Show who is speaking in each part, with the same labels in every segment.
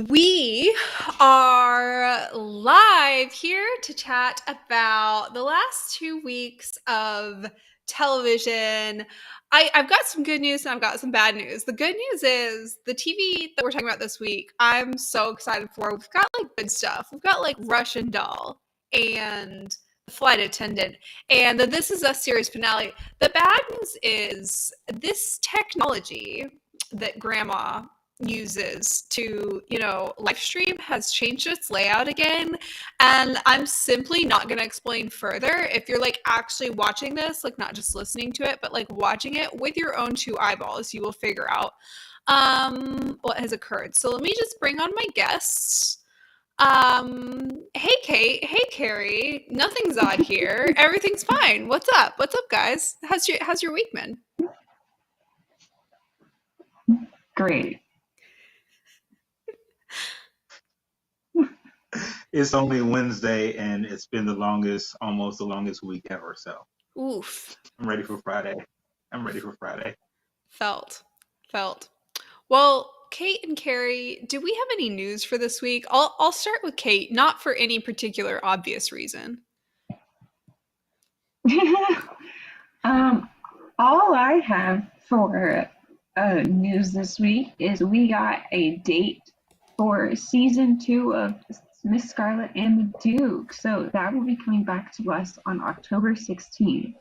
Speaker 1: We are live here to chat about the last 2 weeks of television. I've got some good news and I've got some bad news. The good news is the TV that we're talking about this week, I'm so excited for. We've got like good stuff. We've got like Russian Doll and Flight Attendant, and This Is Us series finale. The bad news is this technology that Grandma uses to, live stream has changed its layout again. And I'm simply not going to explain further. If you're like actually watching this, like not just listening to it, but like watching it with your own two eyeballs, you will figure out what has occurred. So let me just bring on my guests. Hey Kate, hey Carey. Nothing's odd here. Everything's fine. What's up? What's up, guys? How's your week been?
Speaker 2: Great.
Speaker 3: It's only Wednesday and it's been almost the longest week ever. So
Speaker 1: Oof.
Speaker 3: I'm ready for Friday.
Speaker 1: Felt. Well, Kate and Carey, do we have any news for this week? I'll start with Kate, not for any particular obvious reason.
Speaker 2: All I have for news this week is we got a date for season 2 of Miss Scarlet and the Duke. So that will be coming back to us on October 16th.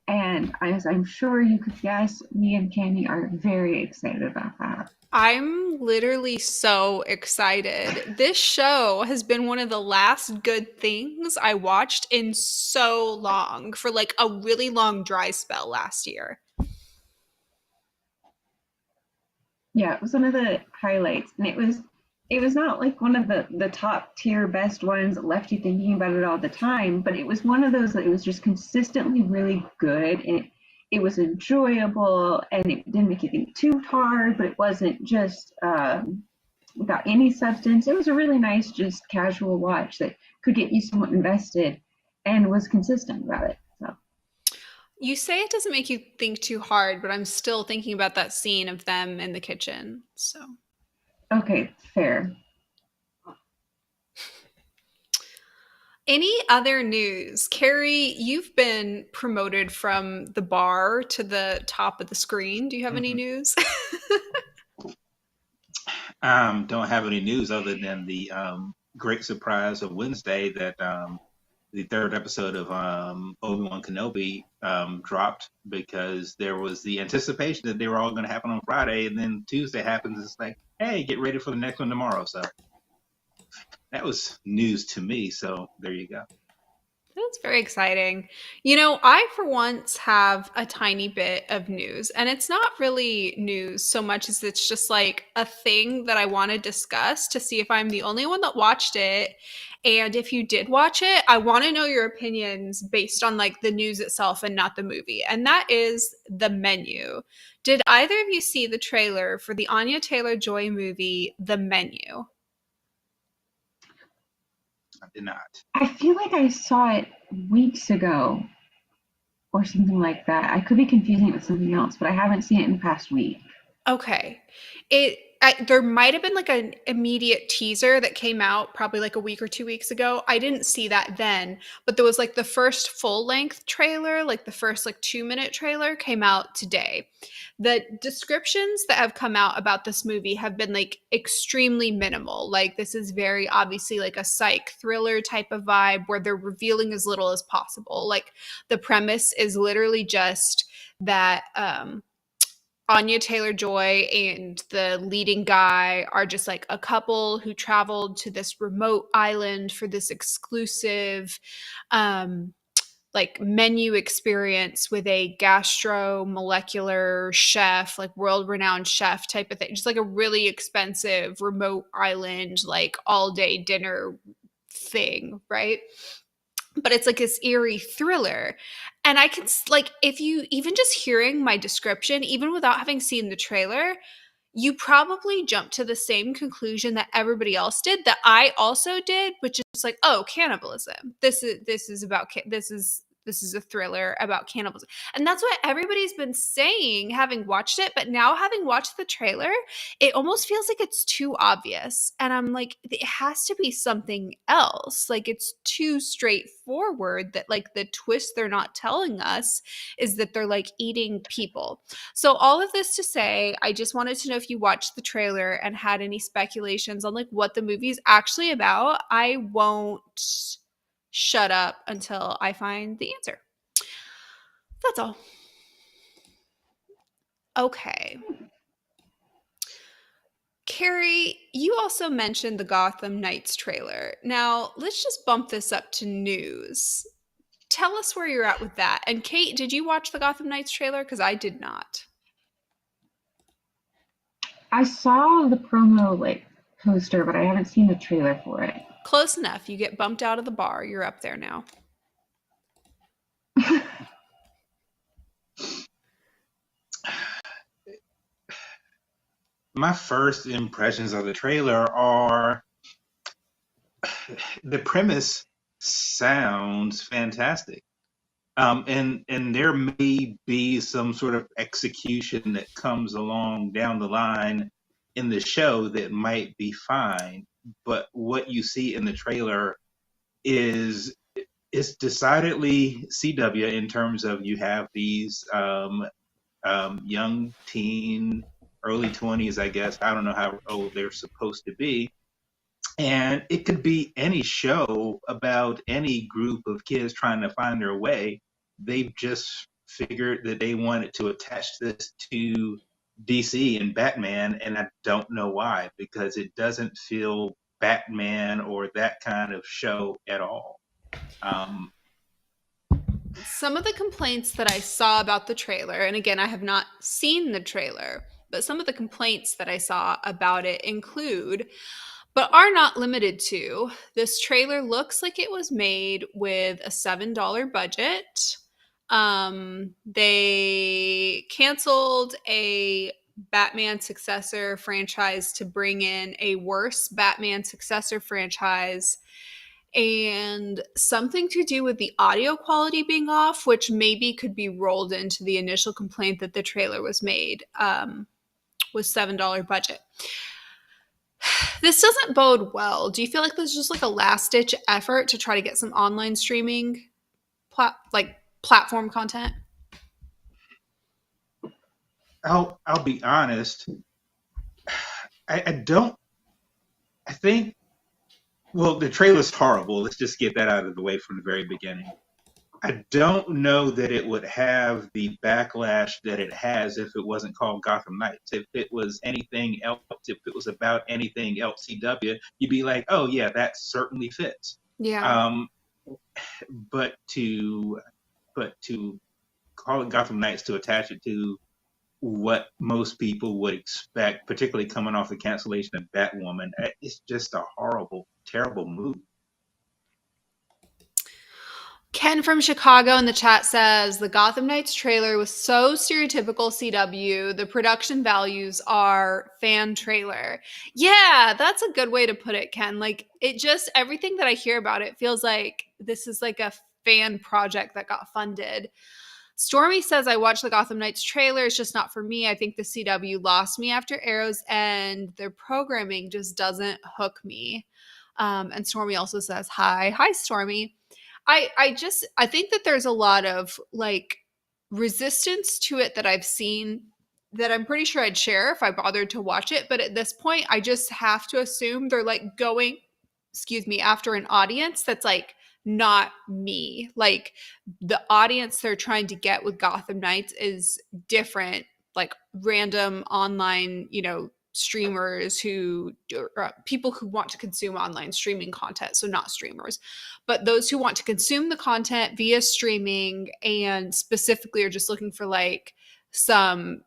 Speaker 2: And as I'm sure you could guess, me and Cammie are very excited about that.
Speaker 1: I'm literally so excited. This show has been one of the last good things I watched in so long, for like a really long dry spell last year.
Speaker 2: Yeah, it was one of the highlights, and it was not like one of the top tier best ones that left you thinking about it all the time, but it was one of those that it was just consistently really good, and it was enjoyable, and it didn't make you think too hard, but it wasn't just without any substance. It was a really nice, just casual watch that could get you somewhat invested and was consistent about it. So.
Speaker 1: You say it doesn't make you think too hard, but I'm still thinking about that scene of them in the kitchen. So.
Speaker 2: Okay, fair.
Speaker 1: Any other news? Carey, you've been promoted from the bar to the top of the screen. Do you have any news?
Speaker 3: Don't have any news other than the great surprise of Wednesday that the third episode of Obi-Wan Kenobi dropped, because there was the anticipation that they were all going to happen on Friday, and then Tuesday happens. It's like, hey, get ready for the next one tomorrow. So that was news to me. So there you go.
Speaker 1: That's very exciting. I for once have a tiny bit of news, and it's not really news so much as it's just like a thing that I want to discuss to see if I'm the only one that watched it. And if you did watch it, I want to know your opinions based on like the news itself and not the movie. And that is the menu. Did either of you see the trailer for the Anya Taylor-Joy movie, The Menu?
Speaker 3: I did not.
Speaker 2: I feel like I saw it weeks ago or something like that. I could be confusing it with something else, but I haven't seen it in the past week.
Speaker 1: Okay. There might have been like an immediate teaser that came out probably like a week or 2 weeks ago. I didn't see that then, but there was like the first full length trailer, like the first like 2-minute trailer came out today. The descriptions that have come out about this movie have been like extremely minimal. Like this is very obviously like a psych thriller type of vibe where they're revealing as little as possible. Like the premise is literally just that, Anya Taylor-Joy and the leading guy are just like a couple who traveled to this remote island for this exclusive like menu experience with a gastro-molecular chef, like world-renowned chef type of thing. Just like a really expensive remote island, like all-day dinner thing, right? But it's like this eerie thriller. And I can like, if you even just hearing my description, even without having seen the trailer, you probably jump to the same conclusion that everybody else did, that I also did, which is like, oh, cannibalism. This is this is a thriller about cannibalism. And that's what everybody's been saying, having watched it. But now, having watched the trailer, it almost feels like it's too obvious. And I'm like, it has to be something else. Like, it's too straightforward that, like, the twist they're not telling us is that they're like eating people. So, all of this to say, I just wanted to know if you watched the trailer and had any speculations on like what the movie's actually about. I won't shut up until I find the answer. That's all. Okay. Carey, you also mentioned the Gotham Knights trailer. Now, let's just bump this up to news. Tell us where you're at with that. And Kate, did you watch the Gotham Knights trailer? Because I did not.
Speaker 2: I saw the promo like poster, but I haven't seen the trailer for it.
Speaker 1: Close enough. You get bumped out of the bar. You're up there now.
Speaker 3: My first impressions of the trailer are the premise sounds fantastic. And there may be some sort of execution that comes along down the line in the show that might be fine, but what you see in the trailer is decidedly CW in terms of you have these young teen, early 20s, I guess. I don't know how old they're supposed to be. And it could be any show about any group of kids trying to find their way. They've just figured that they wanted to attach this to DC and Batman, and I don't know why, because it doesn't feel Batman or that kind of show at all.
Speaker 1: Some of the complaints that I saw about the trailer, and again, I have not seen the trailer, but some of the complaints that I saw about it include, but are not limited to, this trailer looks like it was made with a $7 budget. They canceled a Batman successor franchise to bring in a worse Batman successor franchise, and something to do with the audio quality being off, which maybe could be rolled into the initial complaint that the trailer was made with $7 budget. This doesn't bode well. Do you feel like this is just like a last-ditch effort to try to get some online streaming platform content?
Speaker 3: I'll be honest. I think, well, the trailer's horrible. Let's just get that out of the way from the very beginning. I don't know that it would have the backlash that it has if it wasn't called Gotham Knights. If it was anything else, if it was about anything else CW, you'd be like, oh yeah, that certainly fits.
Speaker 1: Yeah.
Speaker 3: But to call it Gotham Knights, to attach it to what most people would expect, particularly coming off the cancellation of Batwoman, it's just a horrible, terrible move.
Speaker 1: Ken from Chicago in the chat says, the Gotham Knights trailer was so stereotypical CW. The production values are fan trailer. Yeah, that's a good way to put it, Ken. Like, it just, everything that I hear about it feels like this is like a fan project that got funded. Stormy says, I watched the Gotham Knights trailer. It's just not for me. I think the CW lost me after Arrow's End. Their programming just doesn't hook me. And Stormy also says, hi, Stormy. I think that there's a lot of like resistance to it that I've seen that I'm pretty sure I'd share if I bothered to watch it. But at this point, I just have to assume they're like going, after an audience that's like not me. Like, the audience they're trying to get with Gotham Knights is different, like random online, streamers who people who want to consume online streaming content, so not streamers, but those who want to consume the content via streaming and specifically are just looking for like some,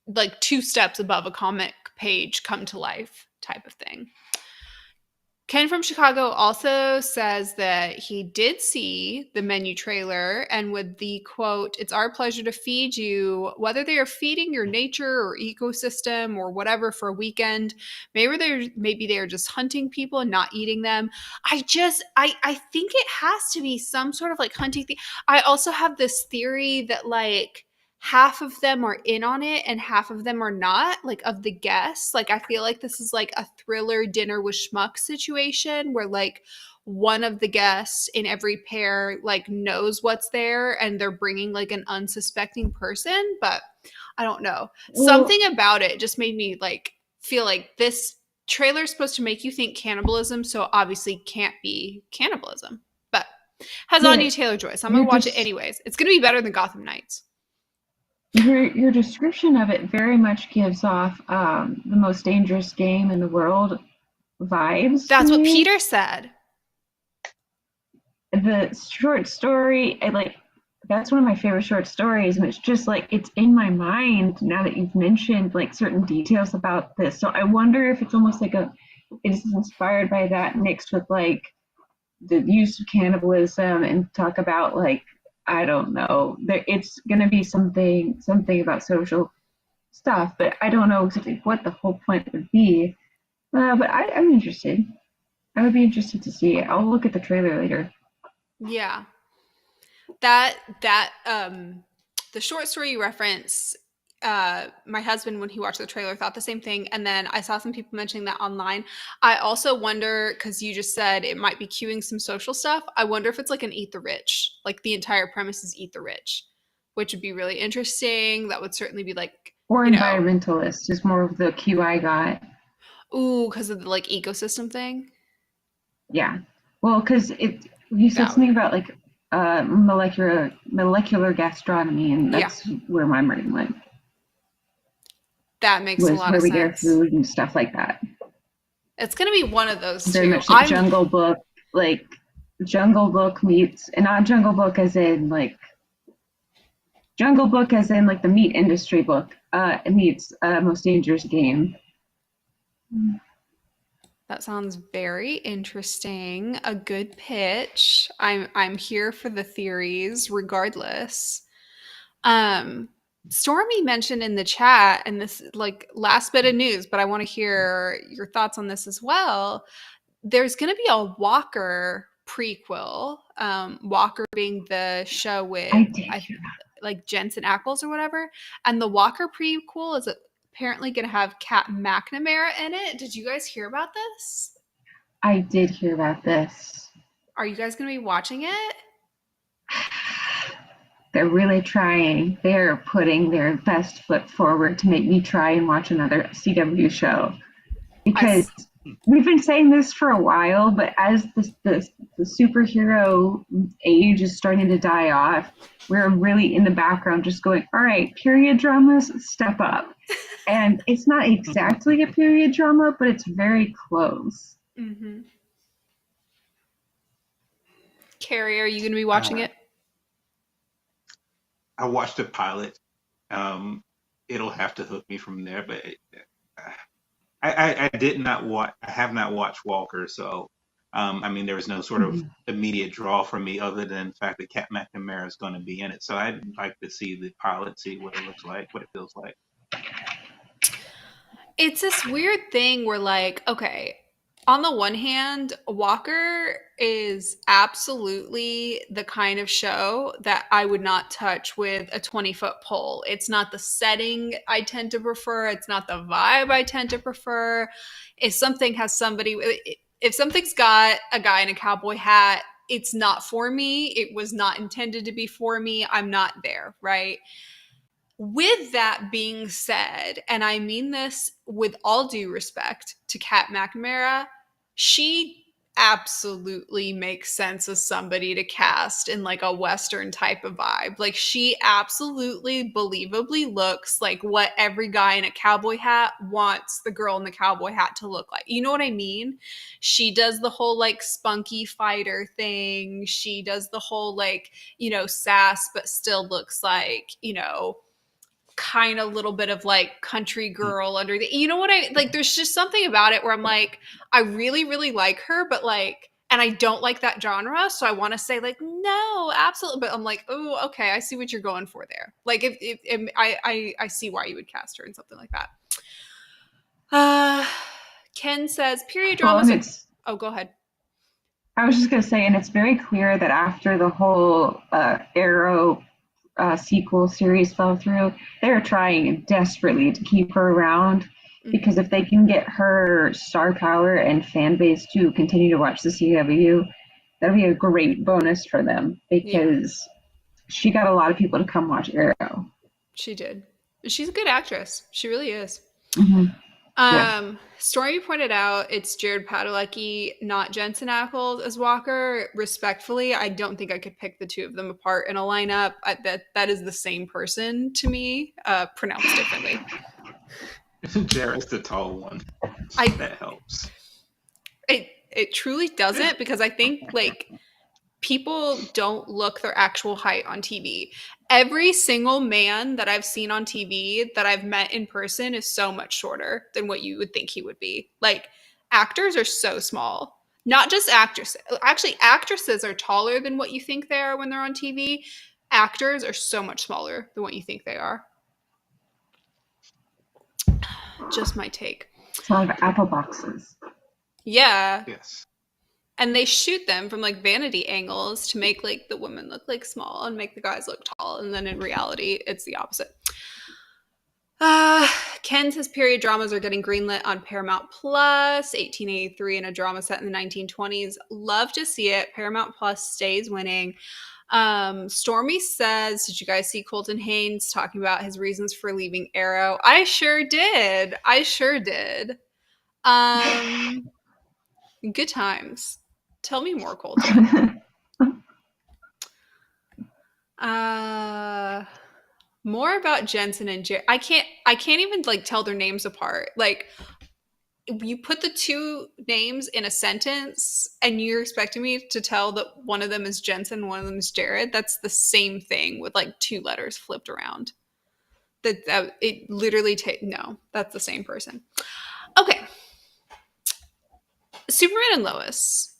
Speaker 1: like 2 steps above a comic page come to life type of thing. Ken from Chicago also says that he did see the menu trailer and with the quote, "It's our pleasure to feed you, whether they are feeding your nature or ecosystem or whatever for a weekend. Maybe they're just hunting people and not eating them." I think it has to be some sort of like hunting thing. I also have this theory that like half of them are in on it and half of them are not, like of the guests. Like I feel like this is like a thriller dinner with schmuck situation where like one of the guests in every pair like knows what's there and they're bringing like an unsuspecting person, but I don't know.
Speaker 2: Well,
Speaker 1: Something about it just made me like feel like this trailer is supposed to make you think cannibalism, so obviously can't be cannibalism. But has
Speaker 2: yeah,
Speaker 1: Anya Taylor-Joy, so I'm
Speaker 2: you're
Speaker 1: gonna watch it
Speaker 2: just
Speaker 1: anyways. It's gonna be better than Gotham Knights.
Speaker 2: your description of it very much gives off the most dangerous game in the world vibes to
Speaker 1: That's what
Speaker 2: me.
Speaker 1: Peter said.
Speaker 2: The short story, I like that's one of my favorite short stories, and it's just like it's in my mind now that you've mentioned like certain details about this. So I wonder if it's almost like it's inspired by that mixed with like the use of cannibalism and talk about like I don't know. It's gonna be something about social stuff, but I don't know exactly what the whole point would be. But I'm interested. I would be interested to see it. I'll look at the trailer later.
Speaker 1: Yeah. That the short story you reference, my husband when he watched the trailer thought the same thing, and then I saw some people mentioning that online. I also wonder, because you just said it might be cueing some social stuff, I wonder if it's like an eat the rich, like the entire premise is eat the rich, which would be really interesting. That would certainly be like,
Speaker 2: Or
Speaker 1: you know,
Speaker 2: environmentalist is more of the cue I got.
Speaker 1: ooh, because of the like ecosystem thing.
Speaker 2: Yeah. Well, because you said
Speaker 1: That would
Speaker 2: something
Speaker 1: be,
Speaker 2: about like molecular gastronomy, and
Speaker 1: yeah,
Speaker 2: that's where my brain went,
Speaker 1: that makes a
Speaker 2: was
Speaker 1: lot
Speaker 2: where
Speaker 1: of
Speaker 2: we get our
Speaker 1: sense.
Speaker 2: food and stuff like that.
Speaker 1: It's gonna be one of those
Speaker 2: Very
Speaker 1: two.
Speaker 2: much like Jungle Book meets, and not Jungle Book as in like Jungle Book as in like the meat industry book. It meets Most Dangerous Game.
Speaker 1: That sounds very interesting. A good pitch. I'm here for the theories regardless. Um Stormy mentioned in the chat, and this like last bit of news, but I want to hear your thoughts on this as well. There's going to be a Walker prequel. Walker being the show
Speaker 2: I
Speaker 1: with
Speaker 2: did
Speaker 1: I
Speaker 2: hear
Speaker 1: like Jensen Ackles or whatever. And the Walker prequel is apparently going to have Kat McNamara in it. Did you guys hear about this?
Speaker 2: I did hear about this.
Speaker 1: Are you guys going to be watching it?
Speaker 2: They're really trying. They're putting their best foot forward to make me try and watch another CW show.
Speaker 1: I
Speaker 2: Because we've been saying this for a while, but as the superhero age is starting to die off, we're really in the background just going, all right, period dramas, step up. And it's not exactly a period drama, but it's very close.
Speaker 1: mm-hmm. Carrie, are you going to be watching
Speaker 3: Uh,
Speaker 1: it?
Speaker 3: I watched the pilot. Um, it'll have to hook me from there, but I did not watch. I have not watched Walker, so I mean, there was no sort of
Speaker 2: Mhm.
Speaker 3: immediate draw for me other than the fact that Kat McNamara is going to be in it. So I'd like to see the pilot, see what it looks like, what it feels like.
Speaker 1: It's this weird thing where, like, okay, on the one hand, Walker is absolutely the kind of show that I would not touch with a 20-foot pole. It's not the setting I tend to prefer, it's not the vibe I tend to prefer. If something has somebody, if something's got a guy in a cowboy hat, it's not for me. It was not intended to be for me. I'm not there, right? With that being said, and I mean this with all due respect to Kat McNamara, she absolutely makes sense as somebody to cast in like a Western type of vibe. Like she absolutely believably looks like what every guy in a cowboy hat wants the girl in the cowboy hat to look like. You know what I mean? She does the whole like spunky fighter thing. She does the whole like, sass, but still looks like, kind of little bit of like country girl under the, you know what I like, there's just something about it where I'm like, I really, really like her, but like, and I don't like that genre. So I want to say like, no, absolutely. But I'm like, oh, okay. I see what you're going for there. Like if I see why you would cast her in something like that. Ken says period
Speaker 2: Well,
Speaker 1: dramas.
Speaker 2: and it's,
Speaker 1: Oh, go ahead.
Speaker 2: I was just going to say, and it's very clear that after the whole Arrow sequel series fell through, they're trying desperately to keep her around because if they can get her star power and fan base to continue to watch the CW, that'll be a great bonus for them because she got a lot of people to come watch Arrow.
Speaker 1: She did. She's a good actress. She really is.
Speaker 2: Mm-hmm. Yeah.
Speaker 1: Stormy pointed out it's Jared Padalecki, not Jensen Ackles as Walker. Respectfully, I don't think I could pick the two of them apart in a lineup. That is the same person to me, pronounced differently.
Speaker 3: Jared's the tall one. That helps.
Speaker 1: It truly doesn't, because I think like people don't look their actual height on TV. Every single man that I've seen on TV that I've met in person is so much shorter than what you would think he would be. Like, actors are so small. Not just actresses. Actually, actresses are taller than what you think they are when they're on TV. Actors are so much smaller than what you think they are. Just my take.
Speaker 2: It's a lot of apple boxes.
Speaker 1: Yeah.
Speaker 3: Yes.
Speaker 1: And they shoot them from like vanity angles to make like the women look like small and make the guys look tall. And then in reality, it's the opposite. Ken says period dramas are getting greenlit on Paramount Plus. 1883 in a drama set in the 1920s. Love to see it. Paramount Plus stays winning. Stormy says, did you guys see Colton Haynes talking about his reasons for leaving Arrow? I sure did. Good times. Tell me more, Colton. More about Jensen and Jared. I can't even like tell their names apart. Like, you put the two names in a sentence and you're expecting me to tell that one of them is Jensen, one of them is Jared. That's the same thing with like two letters flipped around. That it literally no, that's the same person. Okay. Superman and Lois.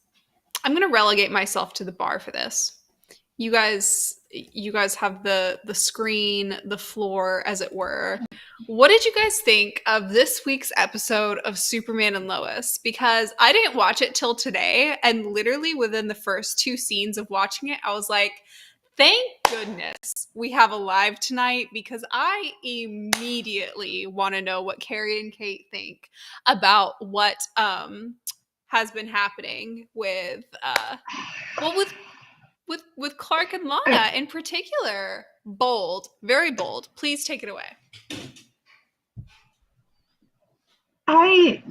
Speaker 1: I'm going to relegate myself to the bar for this. You guys have the screen, the floor, as it were. What did you guys think of this week's episode of Superman and Lois? Because I didn't watch it till today, and literally within the first two scenes of watching it, I was like, thank goodness we have a live tonight, because I immediately want to know what Carey and Kate think about what has been happening with with Clark and Lana in particular. Bold, very bold. Please take it away.
Speaker 2: I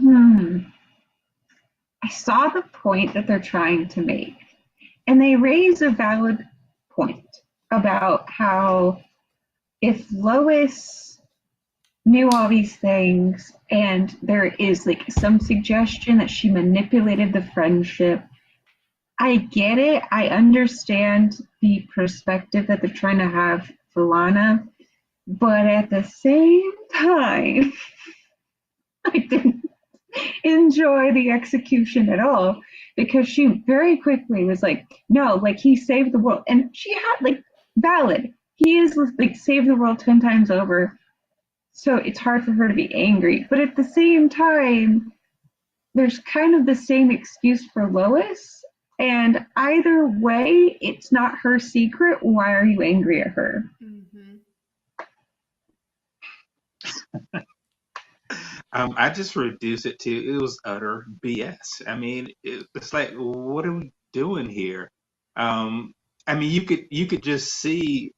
Speaker 2: saw the point that they're trying to make, and they raise a valid point about how if Lois knew all these things and there is like some suggestion that she manipulated the friendship, I get it. I understand the perspective that they're trying to have for Lana, but at the same time, I didn't enjoy the execution at all, because she very quickly was like, no, like he saved the world. And she had like valid. He is like saved the world 10 times over. So it's hard for her to be angry. But at the same time, there's kind of the same excuse for Lois. And either way, it's not her secret. Why are you angry at her?
Speaker 1: Mm-hmm.
Speaker 3: I just reduced it to it was utter BS. I mean, it's like, what are we doing here? I mean, you could just see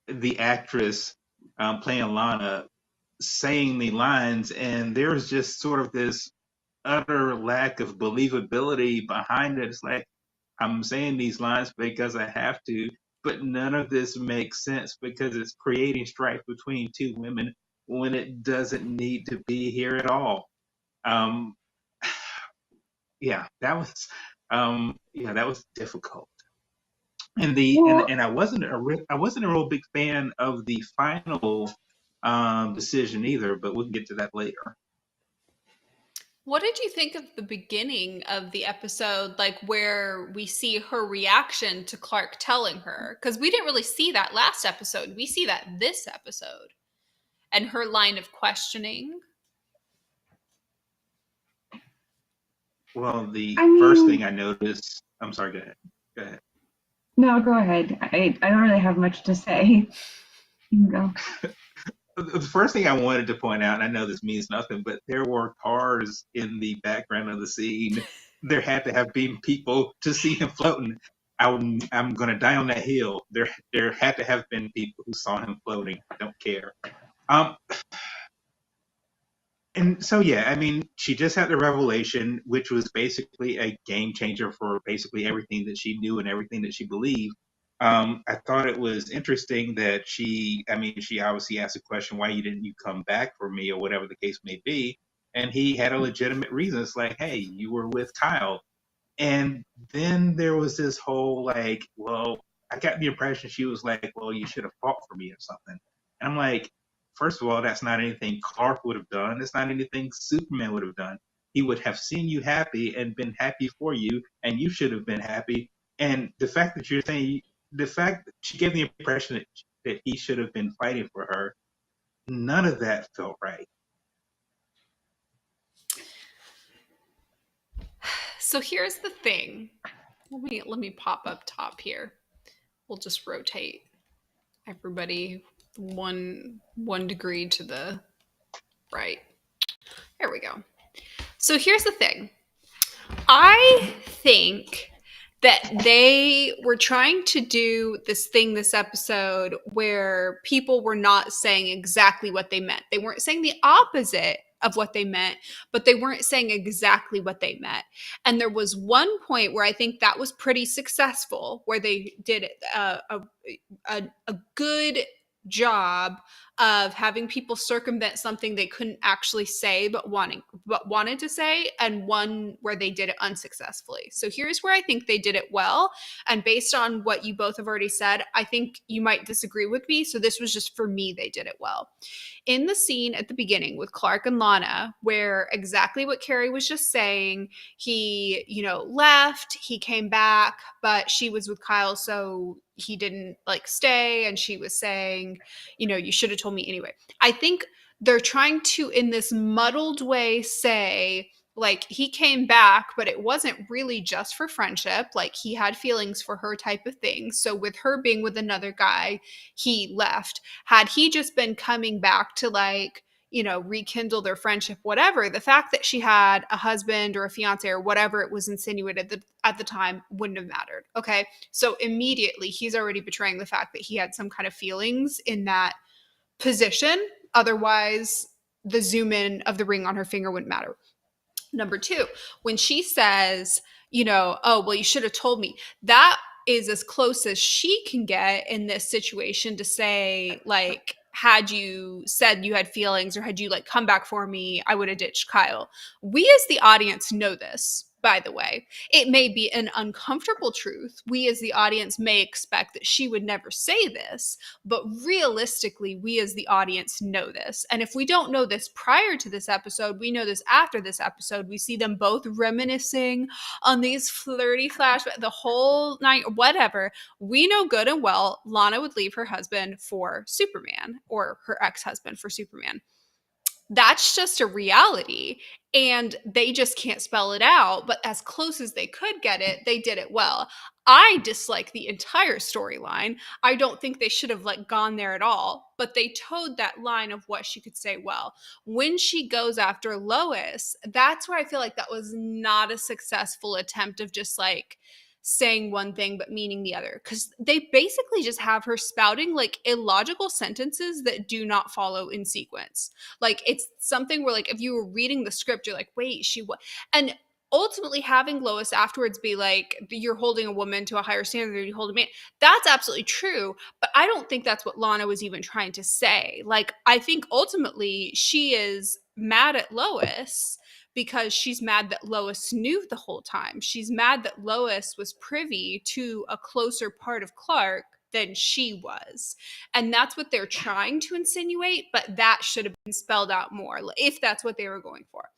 Speaker 3: the actress playing Lana saying the lines, and there's just sort of this utter lack of believability behind it. It's like, I'm saying these lines because I have to, but none of this makes sense because it's creating strife between two women when it doesn't need to be here at all. Yeah, that was difficult. And I wasn't a real big fan of the final decision either, but we'll get to that later.
Speaker 1: What did you think of the beginning of the episode, like where we see her reaction to Clark telling her? Because we didn't really see that last episode. We see that this episode. And her line of questioning.
Speaker 3: Well, first thing I noticed, I'm sorry, go ahead. Go ahead.
Speaker 2: No, go ahead. I don't really have much to say. You can go.
Speaker 3: The first thing I wanted to point out, and I know this means nothing, but there were cars in the background of the scene. There had to have been people to see him floating. I'm going to die on that hill. There had to have been people who saw him floating. I don't care. And so, yeah, I mean, she just had the revelation, which was basically a game changer for basically everything that she knew and everything that she believed. I thought it was interesting that she obviously asked the question, why didn't you come back for me, or whatever the case may be? And he had a legitimate reason. It's like, hey, you were with Kyle. And then there was this whole like, well, I got the impression she was like, well, you should have fought for me or something. And I'm like, first of all, that's not anything Clark would have done. That's not anything Superman would have done. He would have seen you happy and been happy for you, and you should have been happy. And the fact that you're saying, the fact that she gave the impression that he should have been fighting for her, none of that felt right.
Speaker 1: So here's the thing. Let me pop up top here. We'll just rotate everybody one degree to the right. There we go. So here's the thing. I think that they were trying to do this thing this episode where people were not saying exactly what they meant. They weren't saying the opposite of what they meant, but they weren't saying exactly what they meant. And there was one point where I think that was pretty successful, where they did a good job of having people circumvent something they couldn't actually say but wanted to say, and one where they did it unsuccessfully. So here's where I think they did it well, and based on what you both have already said, I think you might disagree with me, so this was just for me they did it well. In the scene at the beginning with Clark and Lana, where exactly what Carey was just saying, he, left, he came back, but she was with Kyle, so he didn't stay, and she was saying, you should have told me anyway. I think they're trying to, in this muddled way, say, he came back, but it wasn't really just for friendship. He had feelings for her, type of thing. So with her being with another guy, he left. Had he just been coming back to rekindle their friendship, whatever, the fact that she had a husband or a fiance or whatever it was insinuated at the time wouldn't have mattered. Okay. So immediately he's already betraying the fact that he had some kind of feelings in that position. Otherwise, the zoom in of the ring on her finger wouldn't matter. Number two, when she says, oh, well, you should have told me, that is as close as she can get in this situation to say, had you said you had feelings, or had you come back for me, I would have ditched Kyle. We as the audience know this, by the way. It may be an uncomfortable truth. We as the audience may expect that she would never say this, but realistically, we as the audience know this. And if we don't know this prior to this episode, we know this after this episode. We see them both reminiscing on these flirty flashbacks the whole night, or whatever. We know good and well Lana would leave her husband for Superman, or her ex-husband for Superman. That's just a reality, and they just can't spell it out. But as close as they could get it, they did it well. I dislike the entire storyline. I don't think they should have gone there at all, but they towed that line of what she could say well. When she goes after Lois, that's where I feel like that was not a successful attempt of just saying one thing but meaning the other, because they basically just have her spouting illogical sentences that do not follow in sequence. It's something where if you were reading the script, you're wait, she what? And ultimately having Lois afterwards be you're holding a woman to a higher standard than you hold a man, that's absolutely true, but I don't think that's what Lana was even trying to say. I think ultimately she is mad at Lois because she's mad that Lois knew the whole time. She's mad that Lois was privy to a closer part of Clark than she was. And that's what they're trying to insinuate, but that should have been spelled out more if that's what they were going for.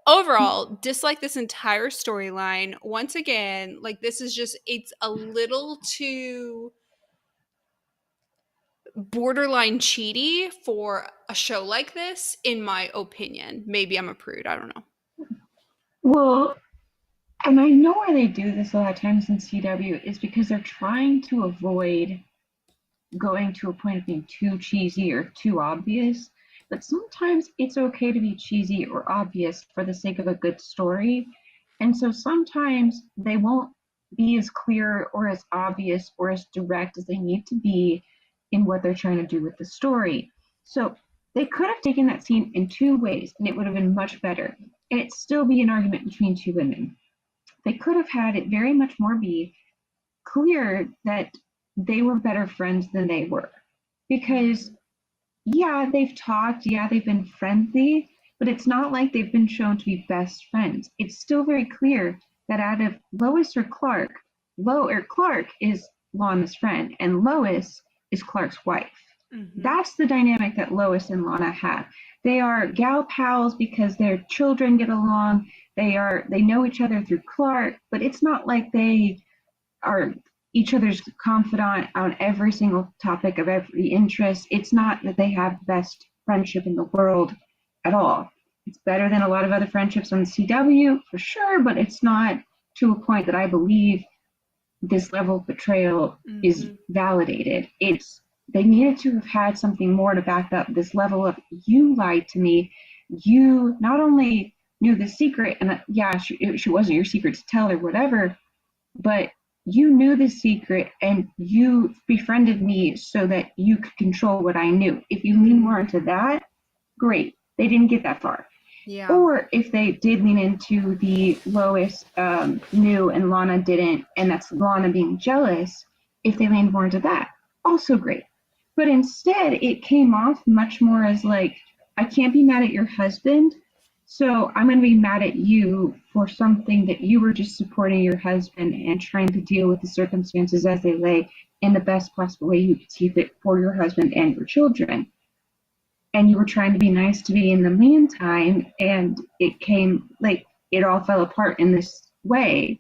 Speaker 1: Overall, dislike this entire storyline. Once again, like, this is just, it's a little too borderline cheaty for a show like this, in my opinion. Maybe I'm a prude. I don't know.
Speaker 2: Well, and I know why they do this a lot of times in CW is because they're trying to avoid going to a point of being too cheesy or too obvious. But sometimes it's okay to be cheesy or obvious for the sake of a good story. And so sometimes they won't be as clear or as obvious or as direct as they need to be in what they're trying to do with the story. So they could have taken that scene in two ways and it would have been much better. And it'd still be an argument between two women. They could have had it very much more be clear that they were better friends than they were. Because, yeah, they've talked, yeah, they've been friendly, but it's not like they've been shown to be best friends. It's still very clear that out of Lois or Clark, Clark is Lana's friend, and Lois is Clark's wife. Mm-hmm. That's the dynamic that Lois and Lana have. They are gal pals because their children get along. They know each other through Clark, but it's not like they are each other's confidant on every single topic of every interest. It's not that they have the best friendship in the world at all. It's better than a lot of other friendships on the CW, for sure, but it's not to a point that I believe this level of betrayal is validated. They needed to have had something more to back up this level of, you lied to me. You not only knew the secret, and yeah, she wasn't your secret to tell or whatever, but you knew the secret and you befriended me so that you could control what I knew. If you lean more into that, great. They didn't get that far. Yeah. Or if they did lean into the Lois knew and Lana didn't, and that's Lana being jealous, if they leaned more into that, also great. But instead, it came off much more as like, I can't be mad at your husband, so I'm going to be mad at you for something that you were just supporting your husband and trying to deal with the circumstances as they lay in the best possible way you could see fit for your husband and your children. And you were trying to be nice to me in the meantime, and it came, like, it all fell apart in this way.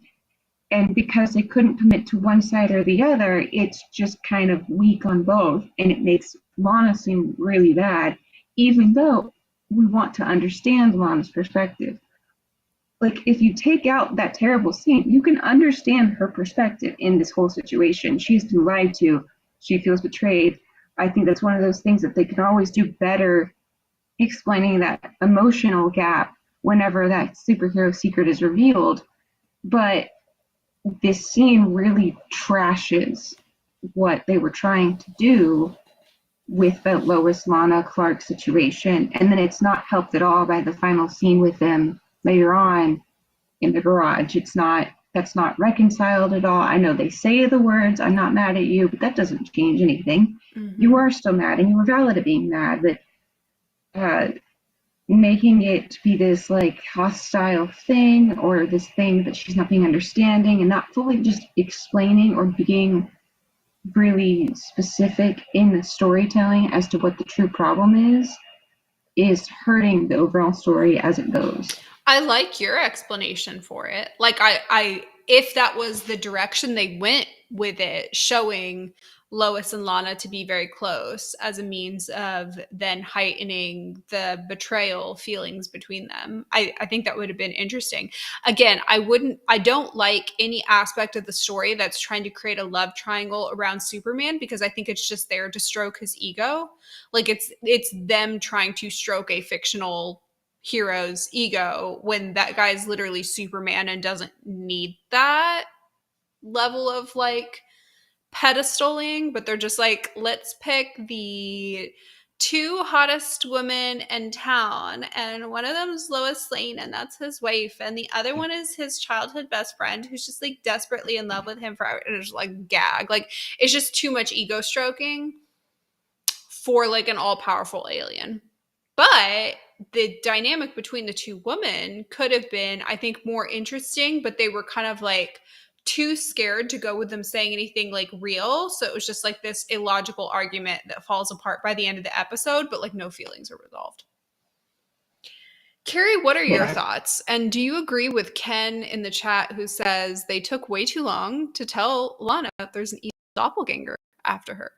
Speaker 2: And because they couldn't commit to one side or the other, it's just kind of weak on both, and it makes Lana seem really bad, even though we want to understand Lana's perspective. Like, if you take out that terrible scene, you can understand her perspective in this whole situation. She's been lied to. She feels betrayed. I think that's one of those things that they can always do better, explaining that emotional gap whenever that superhero secret is revealed. But this scene really trashes what they were trying to do with the Lois Lana Clark situation, and then it's not helped at all by the final scene with them later on in the garage. That's not reconciled at all. I know they say the words, I'm not mad at you, but that doesn't change anything. You are still mad, and you were valid at being mad, but making it be this like hostile thing, or this thing that she's not being understanding and not fully just explaining or being really specific in the storytelling as to what the true problem is hurting the overall story as it goes.
Speaker 1: I like your explanation for it. Like, I if that was the direction they went with it, showing Lois and Lana to be very close as a means of then heightening the betrayal feelings between them, I think that would have been interesting. Again, I don't like any aspect of the story that's trying to create a love triangle around Superman, because I think it's just there to stroke his ego. Like, it's them trying to stroke a fictional hero's ego when that guy is literally Superman and doesn't need that level of like pedestaling. But they're just like, let's pick the two hottest women in town, and one of them is Lois Lane, and that's his wife, and the other one is his childhood best friend who's just like desperately in love with him forever, and it's like gag. Like, it's just too much ego stroking for like an all-powerful alien. But the dynamic between the two women could have been, I think, more interesting, but they were kind of like too scared to go with them saying anything like real. So it was just like this illogical argument that falls apart by the end of the episode, but like no feelings are resolved. Carey, what are your
Speaker 2: Yeah.
Speaker 1: thoughts? And do you agree with Ken in the chat who says they took way too long to tell Lana that there's an evil doppelganger after her?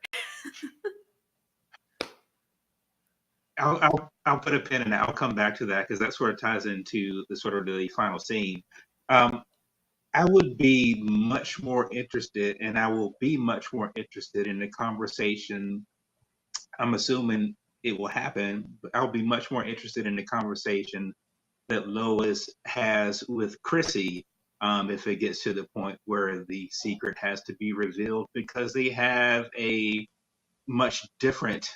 Speaker 3: I'll put a pin in it. I'll come back to that because that sort of ties into the final scene. I would be much more interested, and I will be much more interested in the conversation. I'm assuming it will happen, but I'll be much more interested in the conversation that Lois has with Chrissy, if it gets to the point where the secret has to be revealed, because they have a much different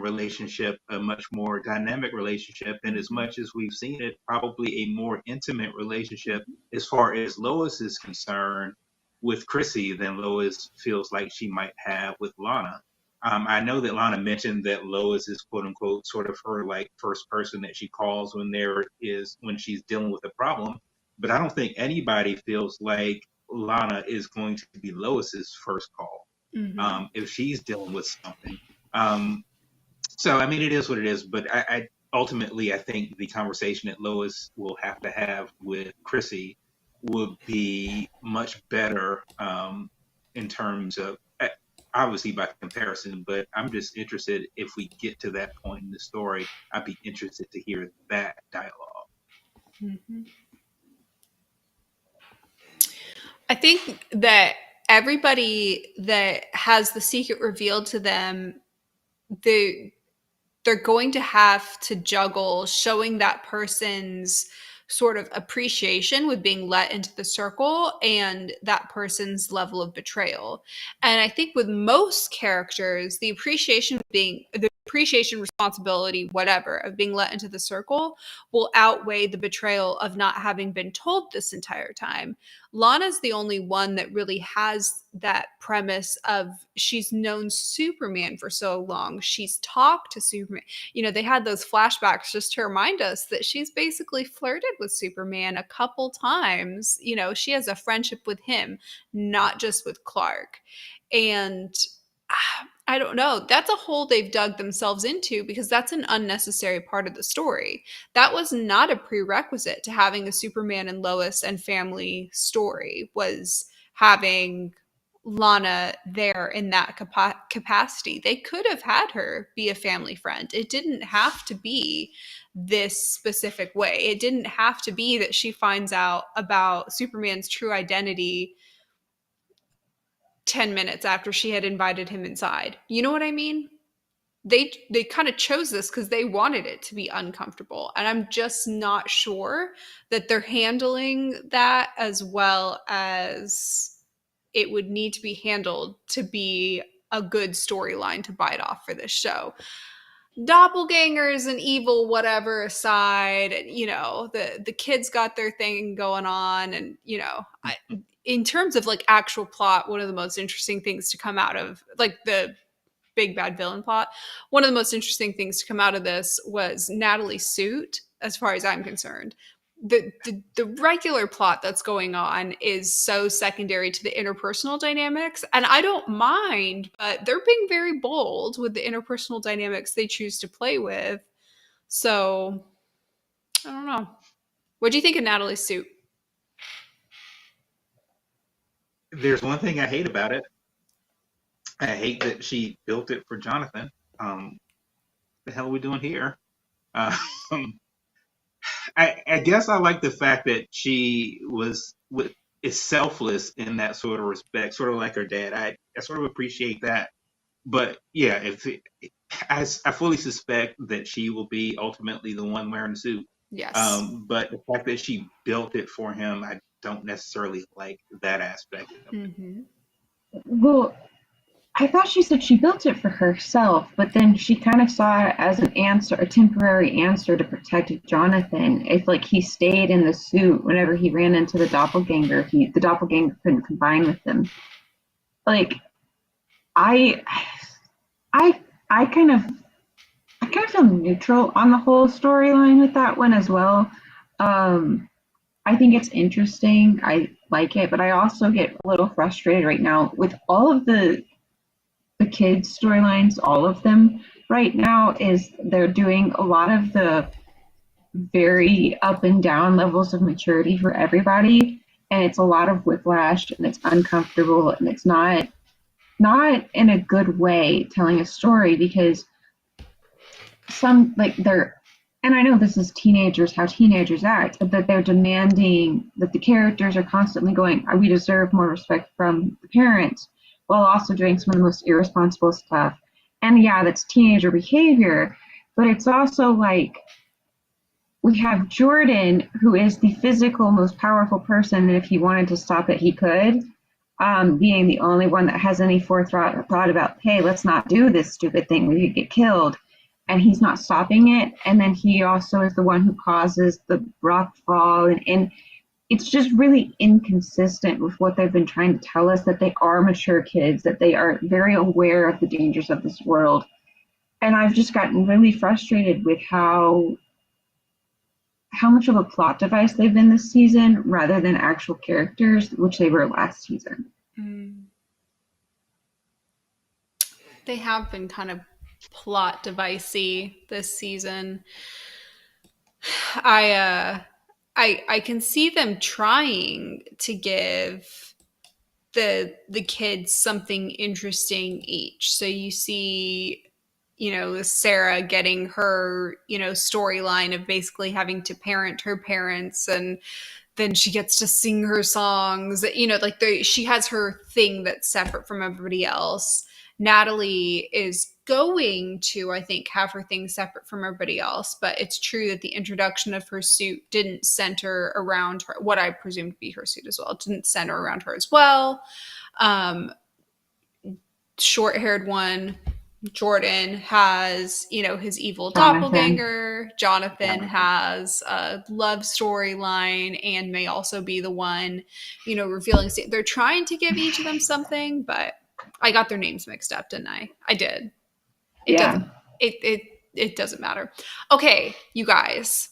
Speaker 3: relationship, a much more dynamic relationship, and as much as we've seen it, probably a more intimate relationship as far as Lois is concerned with Chrissy than Lois feels like she might have with Lana. I know that Lana mentioned that Lois is quote unquote sort of her like first person that she calls when she's dealing with a problem, but I don't think anybody feels like Lana is going to be Lois's first call. If she's dealing with something. So, I mean, it is what it is, but I ultimately, I think the conversation that Lois will have to have with Chrissy would be much better in terms of, obviously by comparison, but I'm just interested if we get to that point in the story, I'd be interested to hear that dialogue.
Speaker 1: Mm-hmm. I think that everybody that has the secret revealed to them, they're going to have to juggle showing that person's sort of appreciation with being let into the circle and that person's level of betrayal. And I think with most characters, the appreciation responsibility, whatever, of being let into the circle will outweigh the betrayal of not having been told this entire time. Lana's the only one that really has that premise of she's known Superman for so long. She's talked to Superman. You know, they had those flashbacks just to remind us that she's basically flirted with Superman a couple times. You know, she has a friendship with him, not just with Clark. And I don't know. That's a hole they've dug themselves into because that's an unnecessary part of the story. That was not a prerequisite to having a Superman and Lois and family story, was having Lana there in that capacity. They could have had her be a family friend. It didn't have to be this specific way. It didn't have to be that she finds out about Superman's true identity 10 minutes after she had invited him inside. You know what I mean? They kind of chose this because they wanted it to be uncomfortable. And I'm just not sure that they're handling that as well as it would need to be handled to be a good storyline to bite off for this show. Doppelgangers and evil whatever aside, you know, the kids got their thing going on, and you know, in terms of like actual plot, one of the most interesting things to come out of like the big bad villain plot, one of the most interesting things to come out of this was Natalie's suit, as far as I'm concerned. The regular plot that's going on is so secondary to the interpersonal dynamics, and I don't mind, but they're being very bold with the interpersonal dynamics they choose to play with. So I don't know. What do you think of Natalie's suit?
Speaker 3: There's one thing I hate about it. I hate that she built it for Jonathan. The hell are we doing here? I guess I like the fact that she is selfless in that sort of respect, sort of like her dad. I sort of appreciate that. But yeah, I fully suspect that she will be ultimately the one wearing the suit.
Speaker 1: Yes.
Speaker 3: But the fact that she built it for him, I don't necessarily like that aspect of it.
Speaker 1: Mm-hmm.
Speaker 2: Well, I thought she said she built it for herself, but then she kind of saw it as an answer, a temporary answer to protect Jonathan. If like he stayed in the suit whenever he ran into the doppelganger, the doppelganger couldn't combine with him. Like, I kind of feel neutral on the whole storyline with that one as well. I think it's interesting. like it, but I also get a little frustrated right now with all of the kids storylines, all of them right now is they're doing a lot of the very up and down levels of maturity for everybody, and it's a lot of whiplash, and it's uncomfortable, and it's not in a good way telling a story, because some, like, they're, and I know this is teenagers, how teenagers act, but that they're demanding that the characters are constantly going, we deserve more respect from the parents, while also doing some of the most irresponsible stuff. And yeah, that's teenager behavior, but it's also like we have Jordan, who is the physical most powerful person, and if he wanted to stop it, he could. Being the only one that has any forethought thought about, hey, let's not do this stupid thing, we could get killed. And he's not stopping it. And then he also is the one who causes the rock fall. And it's just really inconsistent with what they've been trying to tell us, that they are mature kids, that they are very aware of the dangers of this world. And I've just gotten really frustrated with how much of a plot device they've been this season rather than actual characters, which they were last season.
Speaker 1: They have been kind of plot devicey this season. I can see them trying to give the kids something interesting each. So you see, Sarah getting her, storyline of basically having to parent her parents, and then she gets to sing her songs. She has her thing that's separate from everybody else. Natalie is going to, I think, have her thing separate from everybody else, but it's true that the introduction of her suit didn't center around her, what I presume to be her suit as well. It didn't center around her as well. Short-haired one, Jordan, has, his evil doppelganger. Jonathan has a love storyline and may also be the one, revealing. They're trying to give each of them something, but I got their names mixed up, didn't I? I did. It doesn't matter. Okay, you guys.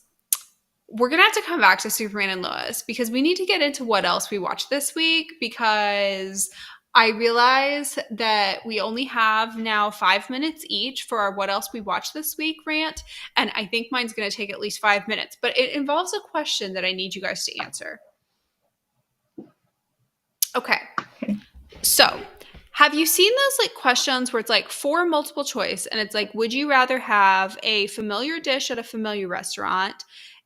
Speaker 1: We're going to have to come back to Superman and Lois because we need to get into what else we watched this week, because I realize that we only have now 5 minutes each for our what else we watched this week rant, and I think mine's going to take at least 5 minutes, but it involves a question that I need you guys to answer. Okay. So, have you seen those questions where it's 4 multiple choice and it's would you rather have a familiar dish at a familiar restaurant,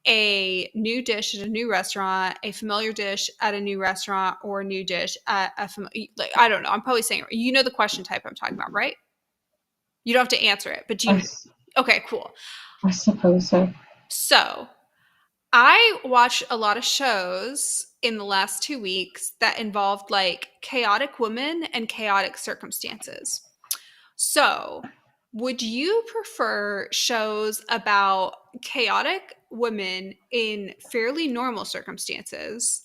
Speaker 1: a new dish at a new restaurant, a familiar dish at a new restaurant, or a new dish at a I don't know. I'm probably saying, you know the question type I'm talking about, right? You don't have to answer it, but do you? Okay, cool.
Speaker 2: I suppose so.
Speaker 1: So, I watched a lot of shows in the last 2 weeks that involved chaotic women and chaotic circumstances. So, would you prefer shows about chaotic women in fairly normal circumstances,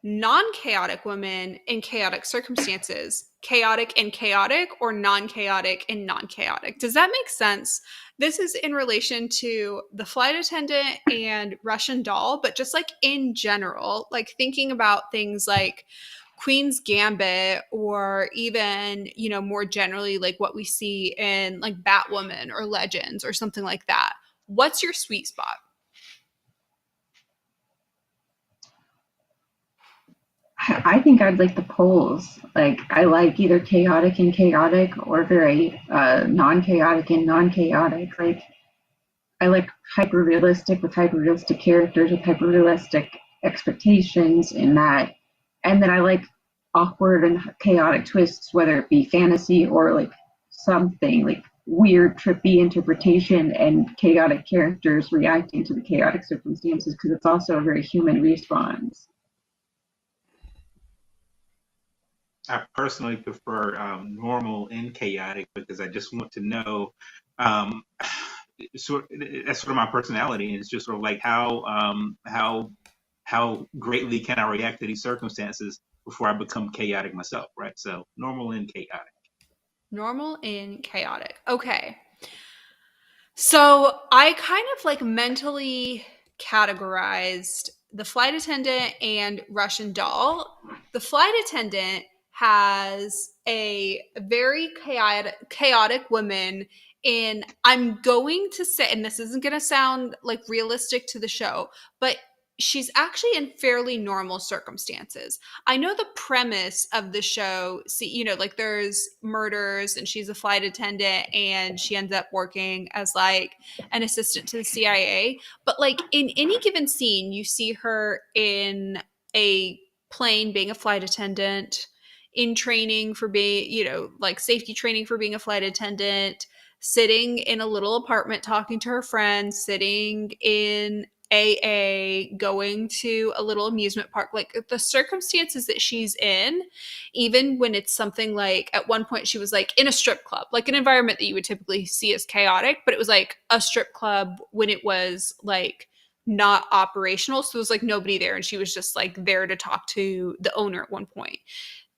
Speaker 1: non-chaotic women in chaotic circumstances, chaotic and chaotic, or non-chaotic and non-chaotic? Does that make sense? This is in relation to The Flight Attendant and Russian Doll, but just in general, thinking about things like Queen's Gambit, or even, more generally, what we see in Batwoman or Legends or something like that. What's your sweet spot?
Speaker 2: I think I'd like the poles. I like either chaotic and chaotic, or very non-chaotic and non-chaotic. I like hyper-realistic with hyper-realistic characters with hyper-realistic expectations in that. And then I like awkward and chaotic twists, whether it be fantasy or something weird, trippy interpretation and chaotic characters reacting to the chaotic circumstances, because it's also a very human response.
Speaker 3: I personally prefer normal and chaotic because I just want to know. That's sort of my personality, and it's just sort of how greatly can I react to these circumstances before I become chaotic myself, right? So normal and chaotic.
Speaker 1: Normal and chaotic. Okay. So I kind of mentally categorized the flight attendant and Russian doll. The flight attendant has a very chaotic woman. And I'm going to say, and this isn't going to sound like realistic to the show, but she's actually in fairly normal circumstances. I know the premise of the show, see, you know, like there's murders and she's a flight attendant and she ends up working as like an assistant to the CIA. But like in any given scene, you see her in a plane being a flight attendant, in training for being, you know, like safety training for being a flight attendant, sitting in a little apartment talking to her friends, sitting in AA, going to a little amusement park. Like the circumstances that she's in, even when it's something like at one point she was like in a strip club, like an environment that you would typically see as chaotic, but it was like a strip club when it was like not operational. So there was like nobody there and she was just like there to talk to the owner at one point.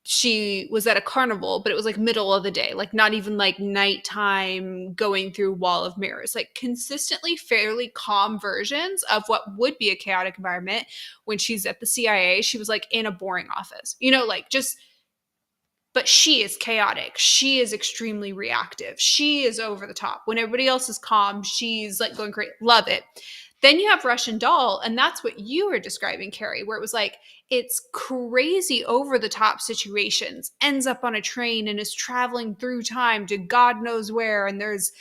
Speaker 1: She was at a carnival, but it was like middle of the day, like not even like nighttime going through wall of mirrors, like consistently fairly calm versions of what would be a chaotic environment. When she's at the CIA, she was like in a boring office, you know, like just, but she is chaotic. She is extremely reactive. She is over the top. When everybody else is calm, she's like going crazy. Love it. Then you have Russian Doll, and that's what you were describing, Carey, where it was like, it's crazy over the top situations, ends up on a train and is traveling through time to God knows where, and there's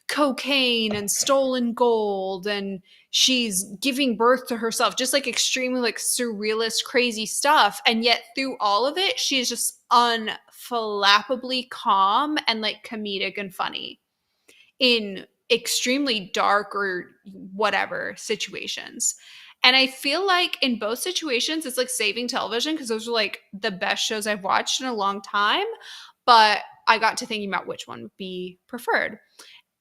Speaker 1: cocaine and stolen gold, and she's giving birth to herself, just like extremely like surrealist, crazy stuff. And yet through all of it, she's just unflappably calm and like comedic and funny in extremely dark or whatever situations. And I feel like in both situations, it's like saving television because those are like the best shows I've watched in a long time. But I got to thinking about which one would be preferred.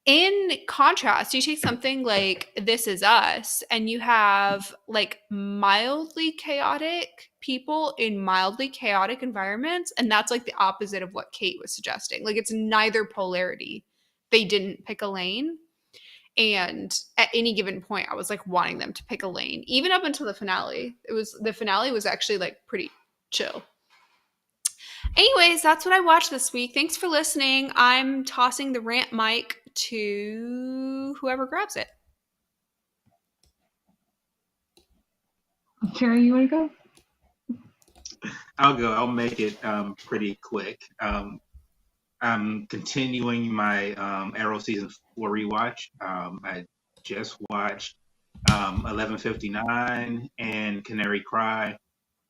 Speaker 1: In contrast, you take something like This Is Us, and you have like mildly chaotic people in mildly chaotic environments. And that's like the opposite of what Kate was suggesting. Like it's neither polarity. They didn't pick a lane. And at any given point, I was like wanting them to pick a lane, even up until the finale. The finale was actually like pretty chill. Anyways, that's what I watched this week. Thanks for listening. I'm tossing the rant mic to whoever grabs it.
Speaker 2: Carey, you want to go?
Speaker 3: I'll go. I'll make it pretty quick. I'm continuing my Arrow season 4 rewatch. I just watched 11:59 and Canary Cry,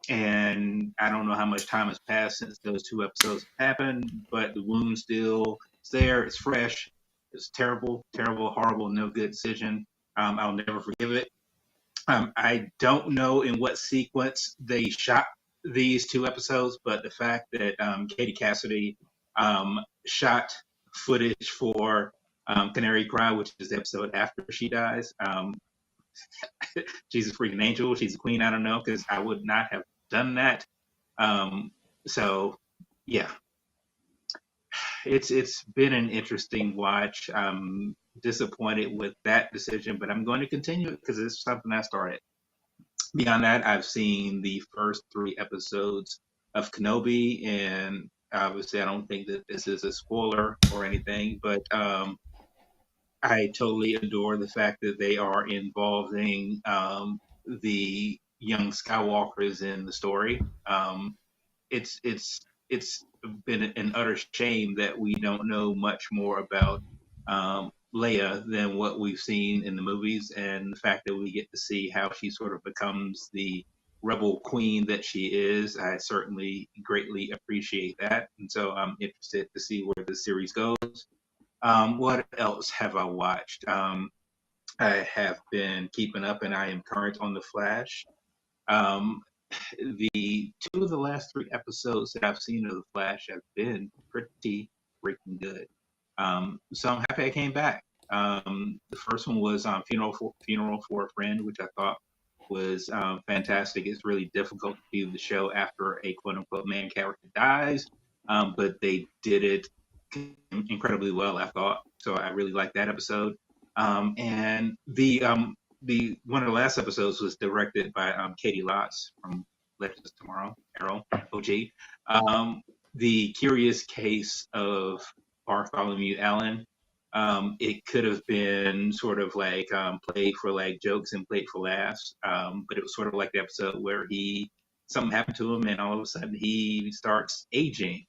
Speaker 3: and I don't know how much time has passed since those two episodes happened, but the wound still is there. It's fresh. It's terrible, terrible, horrible, no good decision. I'll never forgive it. I don't know in what sequence they shot these two episodes, but the fact that Katie Cassidy shot footage for Canary Cry, which is the episode after she dies. She's a freaking angel. She's a queen. I don't know, because I would not have done that. So, yeah. It's been an interesting watch. I'm disappointed with that decision, but I'm going to continue it because it's something I started. Beyond that, I've seen the first 3 episodes of Kenobi, and obviously I don't think that this is a spoiler or anything, but I totally adore the fact that they are involving the young Skywalkers in the story. It's been an utter shame that we don't know much more about Leia than what we've seen in the movies, and the fact that we get to see how she sort of becomes the rebel queen that she is. I certainly greatly appreciate that, and so I'm interested to see where the series goes. What else have I watched? I have been keeping up, and I am current on The Flash. The 2 of the last 3 episodes that I've seen of The Flash have been pretty freaking good. So I'm happy I came back. The first one was Funeral for a Friend, which I thought was fantastic. It's really difficult to do the show after a quote unquote main character dies, but they did it incredibly well, I thought. So I really liked that episode. And the the one of the last episodes was directed by Katie Lotz from Legends of Tomorrow, Arrow, OG. Um, the Curious Case of Bartholomew Allen. It could have been sort of like played for like jokes and played for laughs, but it was sort of like the episode where something happened to him and all of a sudden he starts aging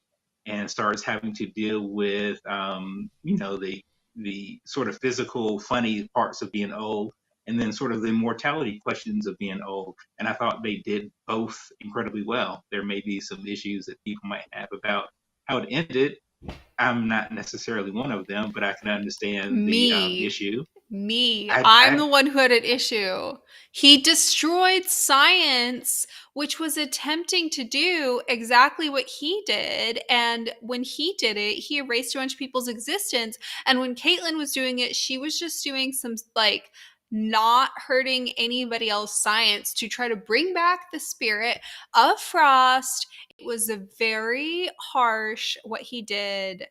Speaker 3: and starts having to deal with the sort of physical funny parts of being old and then sort of the mortality questions of being old. And I thought they did both incredibly well. There may be some issues that people might have about how it ended. I'm not necessarily one of them, but I can understand the issue.
Speaker 1: I'm the one who had an issue. He destroyed science, which was attempting to do exactly what he did. And when he did it, he erased a bunch of people's existence. And when Caitlin was doing it, she was just doing some like not hurting anybody else science to try to bring back the spirit of Frost. It was a very harsh what he did.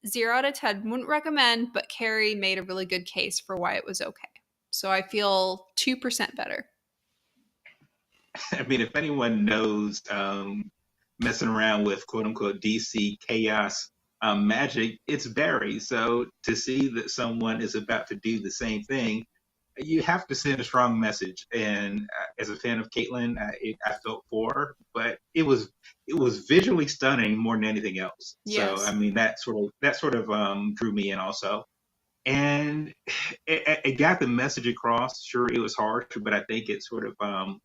Speaker 1: 0 out of 10 wouldn't recommend, but Carey made a really good case for why it was okay. So I feel 2% better.
Speaker 3: I mean, if anyone knows messing around with quote unquote DC chaos magic, it's Barry. So to see that someone is about to do the same thing, you have to send a strong message. And as a fan of Caitlin, I felt for her, but it was visually stunning more than anything else. Yes. So I mean, that sort of drew me in also. And it got the message across. Sure, it was harsh, but I think it sort of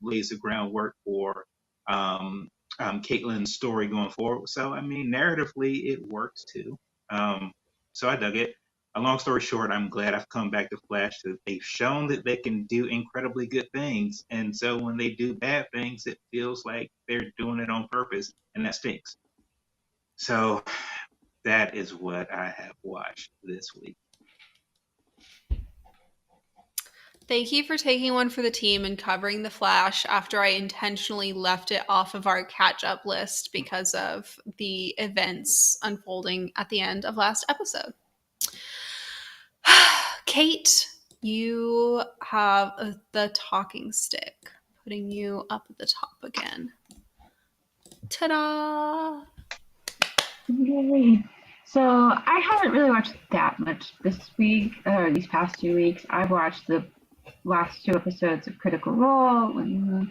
Speaker 3: lays the groundwork for Caitlin's story going forward. So I mean, narratively, it works too. So I dug it. A long story short, I'm glad I've come back to Flash. They've shown that they can do incredibly good things, and so when they do bad things, it feels like they're doing it on purpose, and that stinks. So that is what I have watched this week.
Speaker 1: Thank you for taking one for the team and covering The Flash after I intentionally left it off of our catch-up list because of the events unfolding at the end of last episode. Kate, you have the talking stick, putting you up at the top again. Ta-da!
Speaker 2: Yay. So I haven't really watched that much this week, or these past 2 weeks. I've watched the last 2 episodes of Critical Role.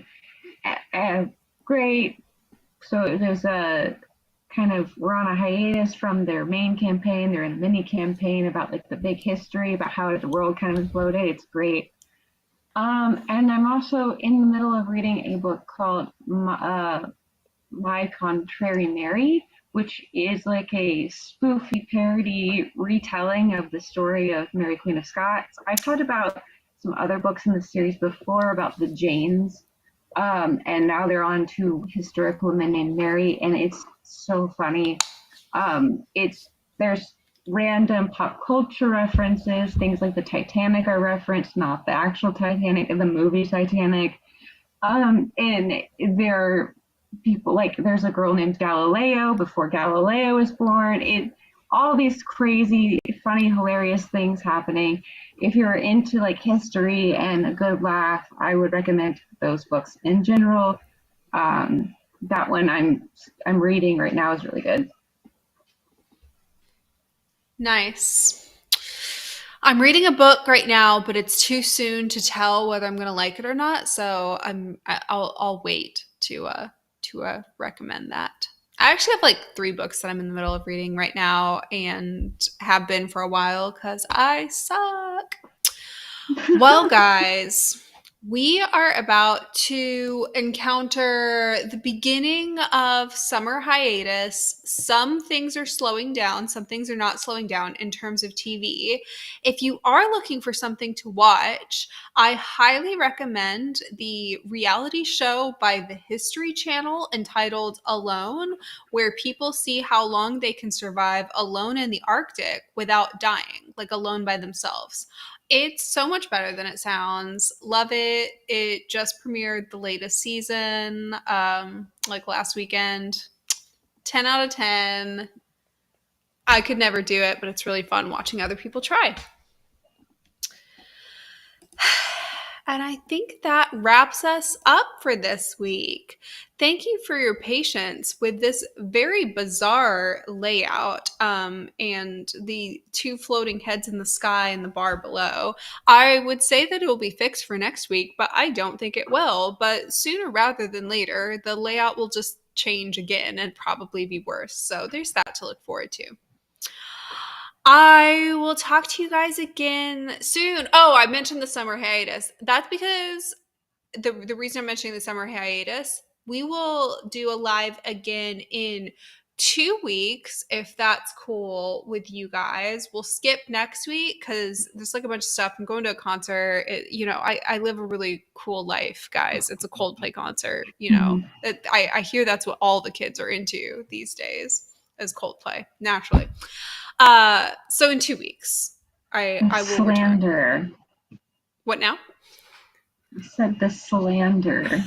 Speaker 2: Great. So there's a kind of, we're on a hiatus from their main campaign. They're in a mini campaign about like the big history about how the world kind of imploded. It's great. And I'm also in the middle of reading a book called My Contrary Mary, which is like a spoofy parody retelling of the story of Mary Queen of Scots. I've talked about some other books in the series before about the Janes, and now they're on to historic women named Mary, and it's so funny. There's random pop culture references, things like the Titanic are referenced, not the actual Titanic in the movie Titanic, and there are people like there's a girl named Galileo before Galileo was born. All these crazy, funny, hilarious things happening. If you're into like history and a good laugh, I would recommend those books in general. That one I'm reading right now is really good.
Speaker 1: Nice. I'm reading a book right now, but it's too soon to tell whether I'm going to like it or not. So I'll wait to recommend that. I actually have like 3 books that I'm in the middle of reading right now and have been for a while because I suck. Well, guys, we are about to encounter the beginning of summer hiatus. Some things are slowing down. Some things are not slowing down in terms of TV. If you are looking for something to watch, I highly recommend the reality show by the History Channel entitled Alone, where people see how long they can survive alone in the Arctic without dying, like alone by themselves. It's so much better than it sounds. Love it. It just premiered the latest season, like last weekend. 10 out of 10. I could never do it, but it's really fun watching other people try. And I think that wraps us up for this week. Thank you for your patience with this very bizarre layout and the two floating heads in the sky and the bar below. I would say that it will be fixed for next week, but I don't think it will. But sooner rather than later, the layout will just change again and probably be worse. So there's that to look forward to. I will talk to you guys again soon. Oh, I mentioned the summer hiatus. That's because the reason I'm mentioning the summer hiatus, we will do a live again in 2 weeks if that's cool with you guys. We'll skip next week because there's like a bunch of stuff. I'm going to a concert. I live a really cool life, guys. It's a Coldplay concert. I hear that's what all the kids are into these days is Coldplay, naturally. So in 2 weeks, I will return.
Speaker 2: Slander.
Speaker 1: What now?
Speaker 2: I said the slander.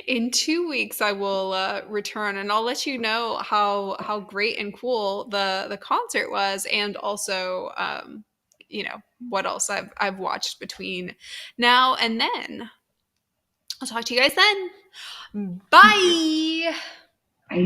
Speaker 1: In 2 weeks, I will return, and I'll let you know how great and cool the concert was, and also what else I've watched between now and then. I'll talk to you guys then. Bye.
Speaker 2: Bye.